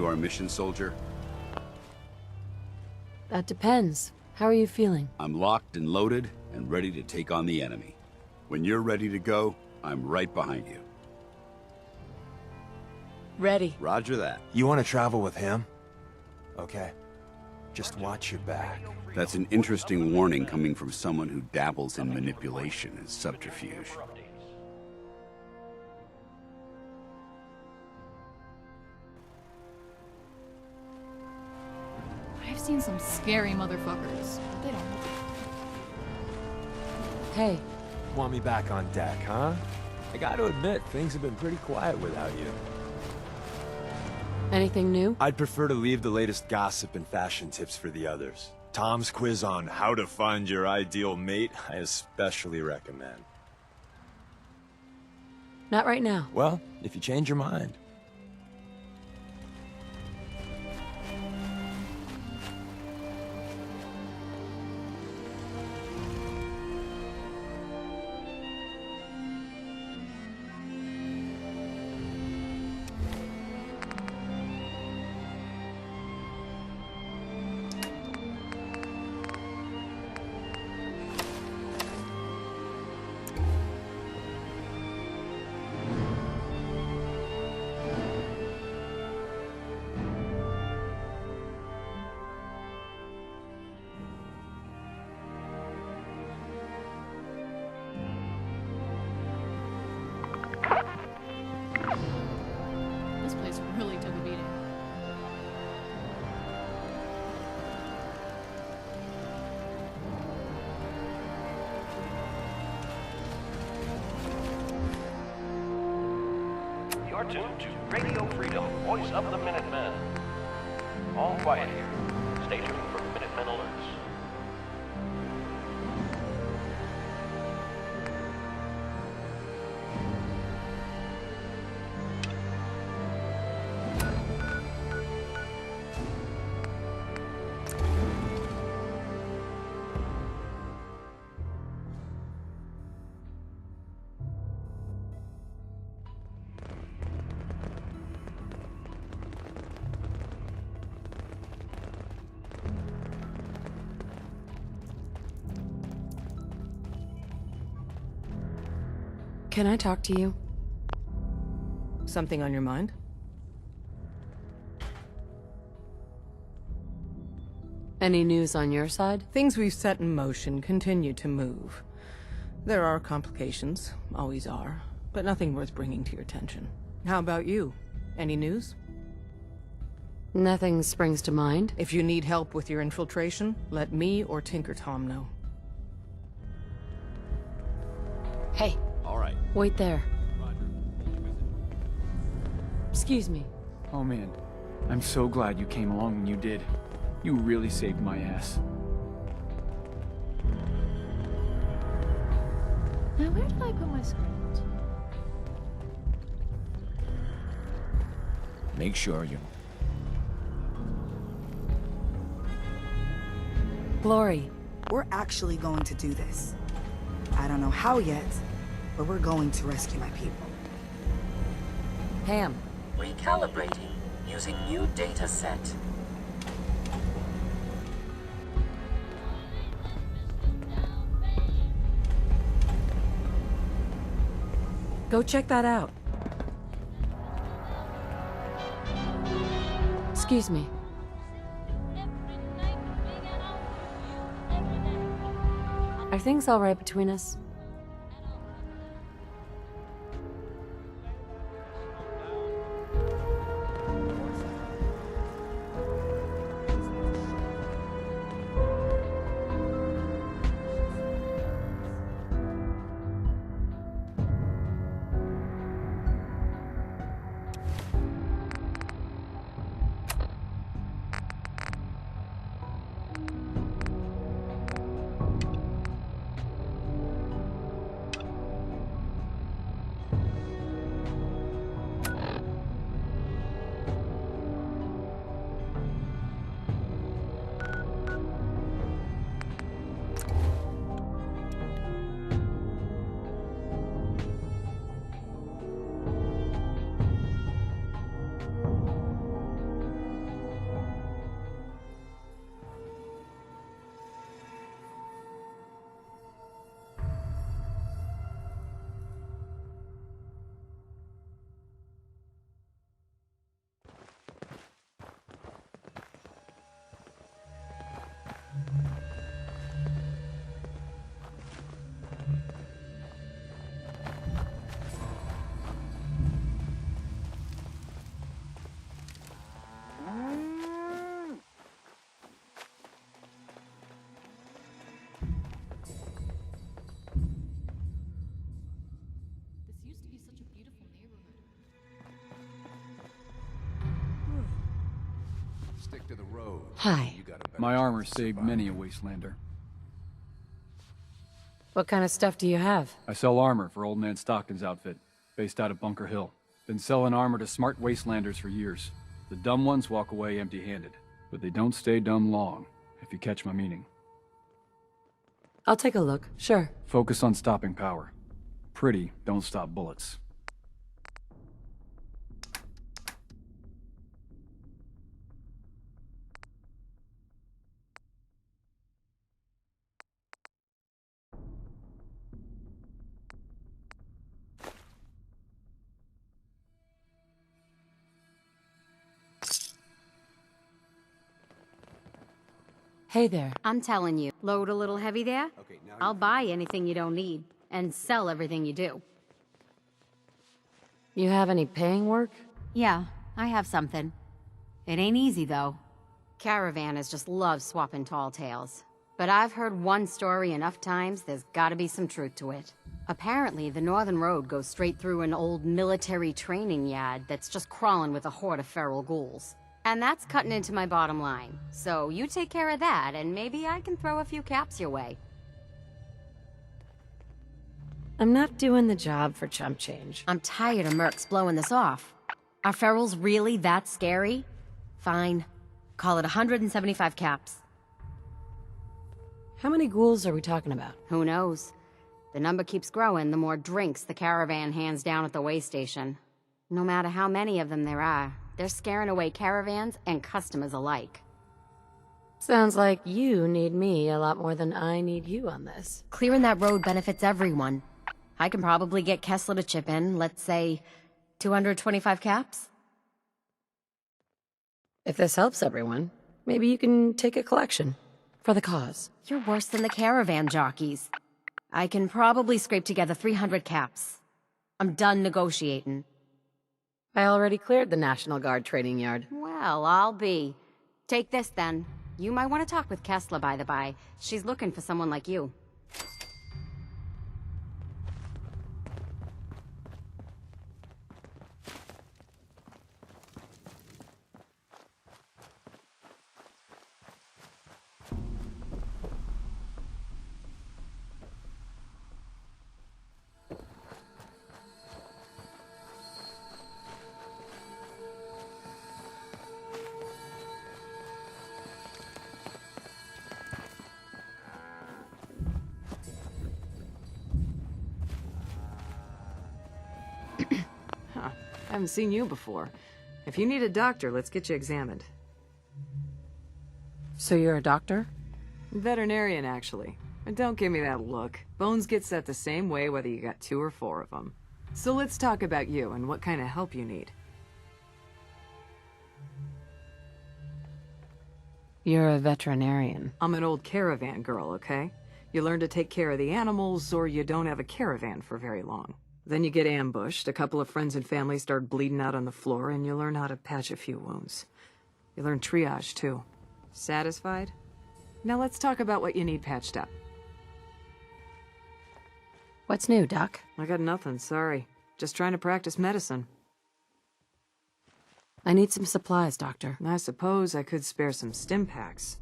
continue our mission, soldier? That depends. How are you feeling? I'm locked and loaded and ready to take on the enemy. When you're ready to go, I'm right behind you. Ready. Roger that. You want to travel with him? Okay. Just watch your back. That's an interesting warning coming from someone who dabbles in manipulation and subterfuge. I've seen some scary motherfuckers, but they don't look. Hey, Want me back on deck, huh? I gotta admit, things have been pretty quiet without you. anything new? I'd prefer to leave the latest gossip and fashion tips for the others. Tom's quiz on how to find your ideal mate, I especially recommend. Not right now. Well, if you change your mind. This place really took a beating. You're tuned to Radio Freedom, voice of the Minutemen. All quiet here. Stay tuned for Minutemen alerts. Can I talk to you? Something on your mind? Any news on your side? Things we've set in motion continue to move. There are complications, always are, but nothing worth bringing to your attention. How about you? Any news? Nothing springs to mind. If you need help with your infiltration, let me or Tinker Tom know. Hey, All right. wait there. Excuse me. Oh man, I'm so glad you came along when you did. You really saved my ass. Now, where did I put my script? Make sure you... Glory, We're actually going to do this. I don't know how yet, but we're going to rescue my people. Pam, Recalibrating using new data set. go check that out. Excuse me. Are things all right between us? stick to the road. Hi. You got a better My armor chance of saved surviving. many a wastelander. What kind of stuff do you have? I sell armor for Old Man Stockton's outfit, based out of Bunker Hill. Been selling armor to smart wastelanders for years. The dumb ones walk away empty-handed, but they don't stay dumb long, if you catch my meaning. I'll take a look, sure. Focus on stopping power. Pretty don't stop bullets. Hey there. I'm telling you, load a little heavy there? Okay, now I'll buy anything you don't need, and sell everything you do. You have any paying work? Yeah, I have something. It ain't easy, though. Caravanners just love swapping tall tales. But I've heard one story enough times, there's gotta be some truth to it. Apparently, the Northern Road goes straight through an old military training yard that's just crawling with a horde of feral ghouls. And that's cutting into my bottom line. So you take care of that, and maybe I can throw a few caps your way. I'm not doing the job for chump change. I'm tired of mercs blowing this off. Are ferals really that scary? Fine. Call it 175 caps. How many ghouls are we talking about? Who knows? The number keeps growing the more drinks the caravan hands down at the way station. No matter how many of them there are, they're scaring away caravans and customers alike. Sounds like you need me a lot more than I need you on this. Clearing that road benefits everyone. I can probably get Kessler to chip in, let's say, 225 caps? If this helps everyone, maybe you can take a collection. For the cause. You're worse than the caravan jockeys. I can probably scrape together 300 caps. I'm done negotiating. I already cleared the National Guard training yard. Well, I'll be. Take this, then. You might want to talk with Kessler, by the by. She's looking for someone like you. I haven't seen you before. If you need a doctor, let's get you examined. So you're a doctor? Veterinarian, actually. And don't give me that look. Bones get set the same way whether you got 2 or 4 of them. So let's talk about you and what kind of help you need. You're a veterinarian. I'm an old caravan girl, okay? You learn to take care of the animals, or you don't have a caravan for very long. Then you get ambushed, a couple of friends and family start bleeding out on the floor, and you learn how to patch a few wounds. You learn triage, too. Satisfied? Now let's talk about what you need patched up. What's new, Doc? I got nothing, sorry. Just trying to practice medicine. I need some supplies, Doctor. I suppose I could spare some stim packs.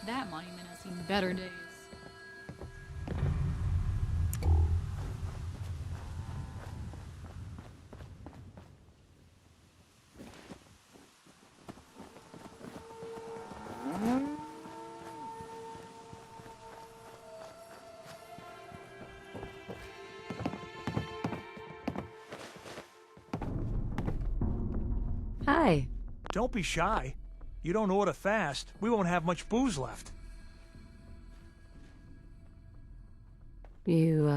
That monument has seen better days. Hi. Don't be shy. You don't order fast, we won't have much booze left. You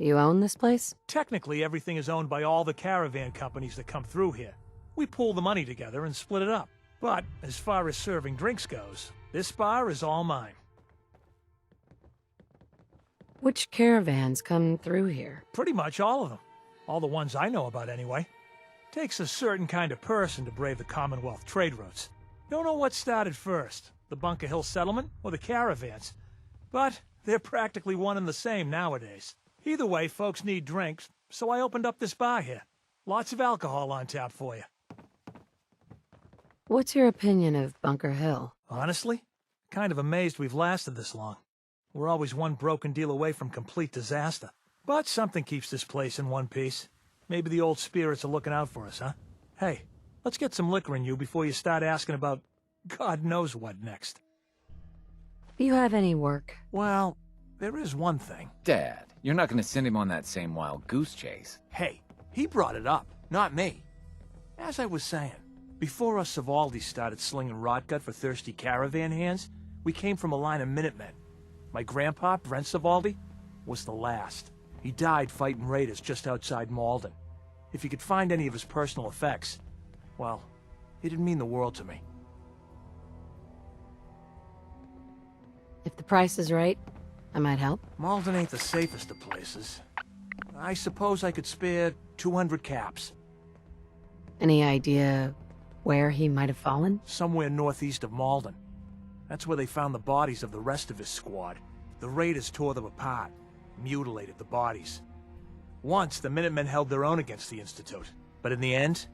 own this place? Technically, everything is owned by all the caravan companies that come through here. We pool the money together and split it up. But as far as serving drinks goes, this bar is all mine. Which caravans come through here? Pretty much all of them. All the ones I know about, anyway. Takes a certain kind of person to brave the Commonwealth trade routes. Don't know what started first, the Bunker Hill settlement or the caravans. But they're practically one and the same nowadays. Either way, folks need drinks, so I opened up this bar here. Lots of alcohol on tap for you. What's your opinion of Bunker Hill? Honestly, kind of amazed we've lasted this long. We're always one broken deal away from complete disaster. But something keeps this place in one piece. Maybe the old spirits are looking out for us, huh? Hey, let's get some liquor in you before you start asking about God knows what next. Do you have any work? Well, there is one thing. Dad, you're not gonna send him on that same wild goose chase. Hey, he brought it up, not me. As I was saying, before us Savaldis started slinging rotgut for thirsty caravan hands, we came from a line of Minutemen. My grandpa, Brent Savaldi, was the last. He died fighting raiders just outside Malden. If you could find any of his personal effects, well, it'd mean the world to me. If the price is right, I might help. Malden ain't the safest of places. I suppose I could spare 200 caps. Any idea where he might have fallen? Somewhere northeast of Malden. That's where they found the bodies of the rest of his squad. The raiders tore them apart, mutilated the bodies. Once, the Minutemen held their own against the Institute. But in the end,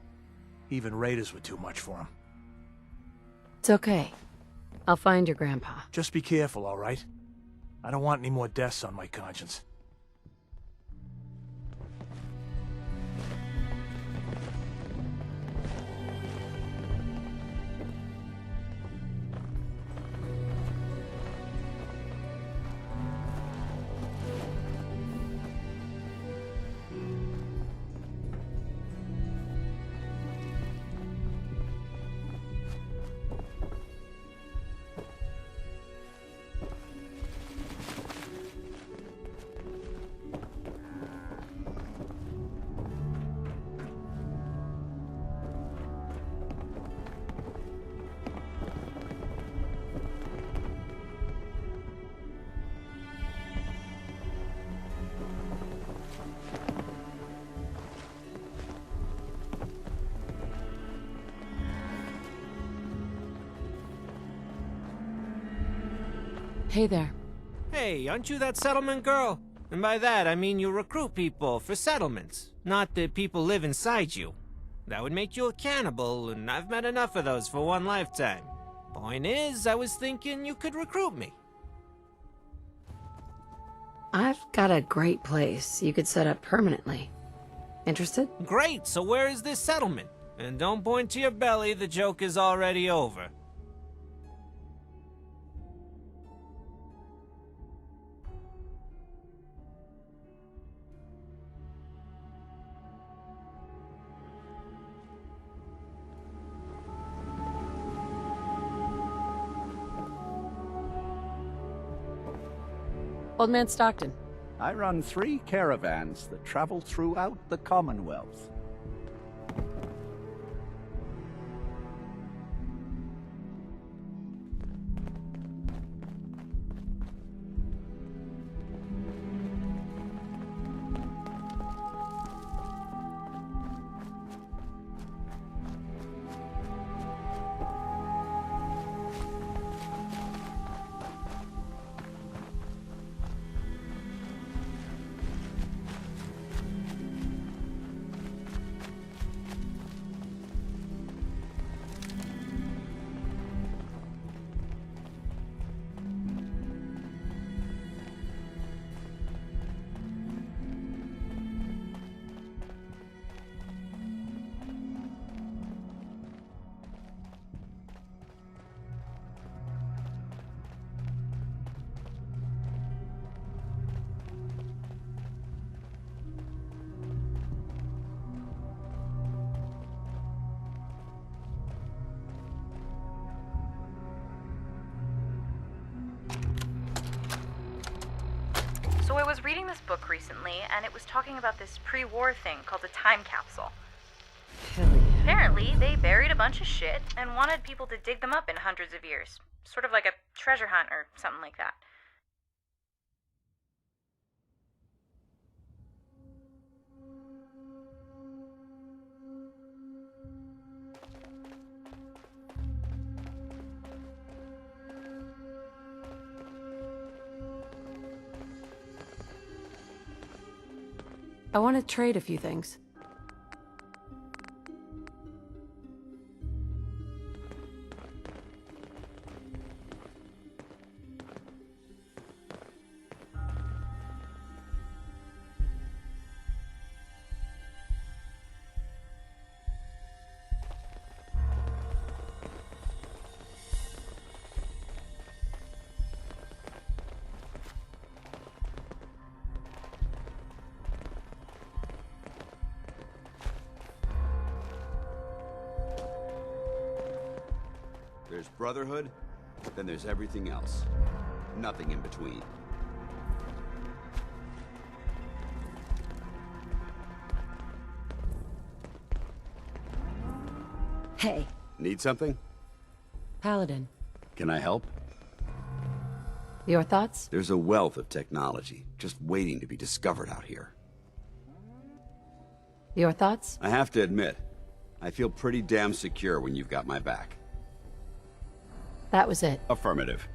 even raiders were too much for them. It's okay. I'll find your grandpa. Just be careful, all right? I don't want any more deaths on my conscience. Hey there. Hey, aren't you that settlement girl? And by that, I mean you recruit people for settlements, not that people live inside you. That would make you a cannibal, and I've met enough of those for one lifetime. Point is, I was thinking you could recruit me. I've got a great place you could set up permanently. Interested? Great, so where is this settlement? And don't point to your belly, the joke is already over. Old Man Stockton. I run 3 caravans that travel throughout the Commonwealth. So I was reading this book recently, and it was talking about this pre-war thing called a time capsule. Hell yeah. Apparently, they buried a bunch of shit and wanted people to dig them up in hundreds of years. Sort of like a treasure hunt or something like that. I want to trade a few things. There's Brotherhood, then there's everything else. Nothing in between. Hey. Need something? Paladin. Can I help? Your thoughts? There's a wealth of technology just waiting to be discovered out here. Your thoughts? I have to admit, I feel pretty damn secure when you've got my back. That was it. Affirmative.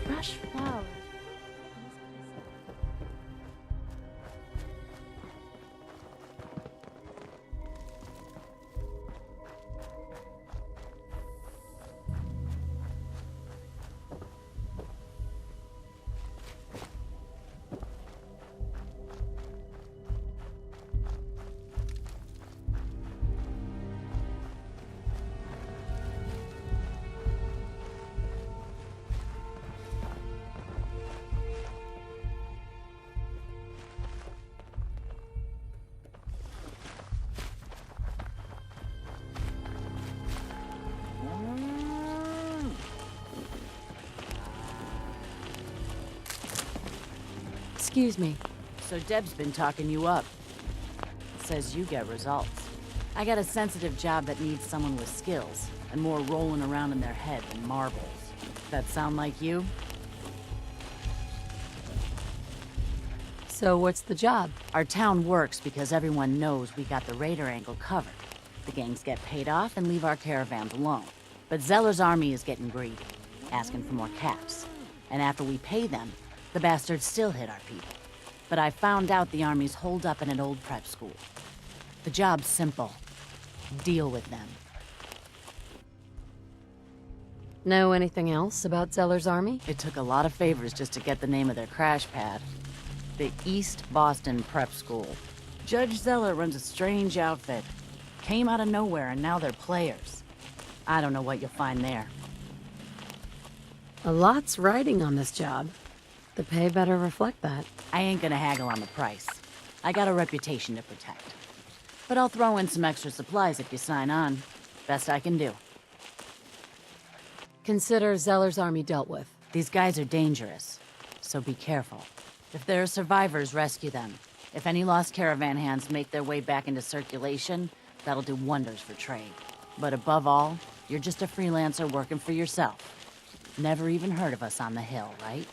Fresh flowers. Excuse me. So Deb's been talking you up. Says you get results. I got a sensitive job that needs someone with skills, and more rolling around in their head than marbles. That sound like you? So what's the job? Our town works because everyone knows we got the raider angle covered. The gangs get paid off and leave our caravans alone. But Zeller's army is getting greedy, asking for more caps. And after we pay them, the bastards still hit our people. But I found out the army's holed up in an old prep school. The job's simple. Deal with them. Know anything else about Zeller's army? It took a lot of favors just to get the name of their crash pad. The East Boston Prep School. Judge Zeller runs a strange outfit. Came out of nowhere and now they're players. I don't know what you'll find there. A lot's riding on this job. The pay better reflect that. I ain't gonna haggle on the price. I got a reputation to protect. But I'll throw in some extra supplies if you sign on. Best I can do. Consider Zeller's army dealt with. These guys are dangerous, so be careful. If there are survivors, rescue them. If any lost caravan hands make their way back into circulation, that'll do wonders for trade. But above all, you're just a freelancer working for yourself. Never even heard of us on the Hill, right?